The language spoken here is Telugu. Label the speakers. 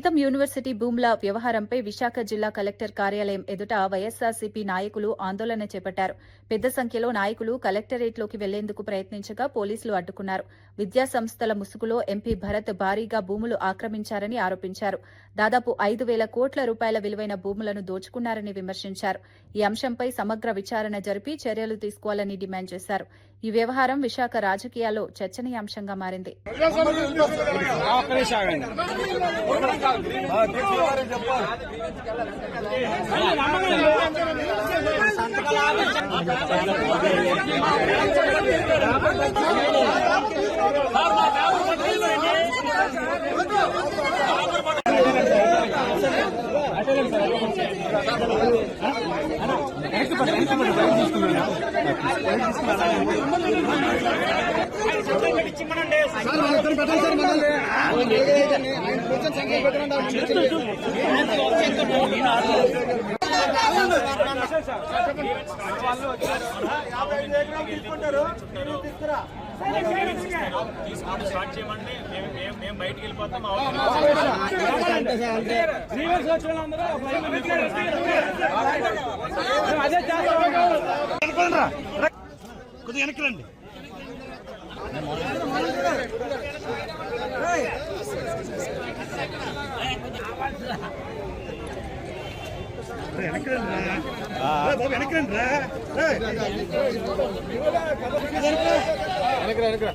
Speaker 1: గీతం యూనివర్సిటీ భూముల వ్యవహారంపై విశాఖ జిల్లా కలెక్టర్ కార్యాలయం ఎదుట వైఎస్సార్సీపీ నాయకులు ఆందోళన చేపట్టారు. పెద్ద సంఖ్యలో నాయకులు కలెక్టరేట్లోకి వెళ్లేందుకు ప్రయత్నించగా పోలీసులు అడ్డుకున్నారు. విద్యా సంస్థల ముసుగులో ఎంపీ భరత్ భారీగా భూములు ఆక్రమించారని ఆరోపించారు. దాదాపు 5,000 కోట్ల రూపాయల విలువైన భూములను దోచుకున్నారని విమర్శించారు. ఈ అంశంపై సమగ్ర విచారణ జరిపి చర్యలు తీసుకోవాలని డిమాండ్ చేశారు. ఈ వ్యవహారం విశాఖ రాజకీయాల్లో చర్చనీయాంశంగా మారింది.
Speaker 2: బయటికి వెళ్ళిపోతాం. కొద్దిగా వెనక్కి రండి. వెనక్కి రండి రా.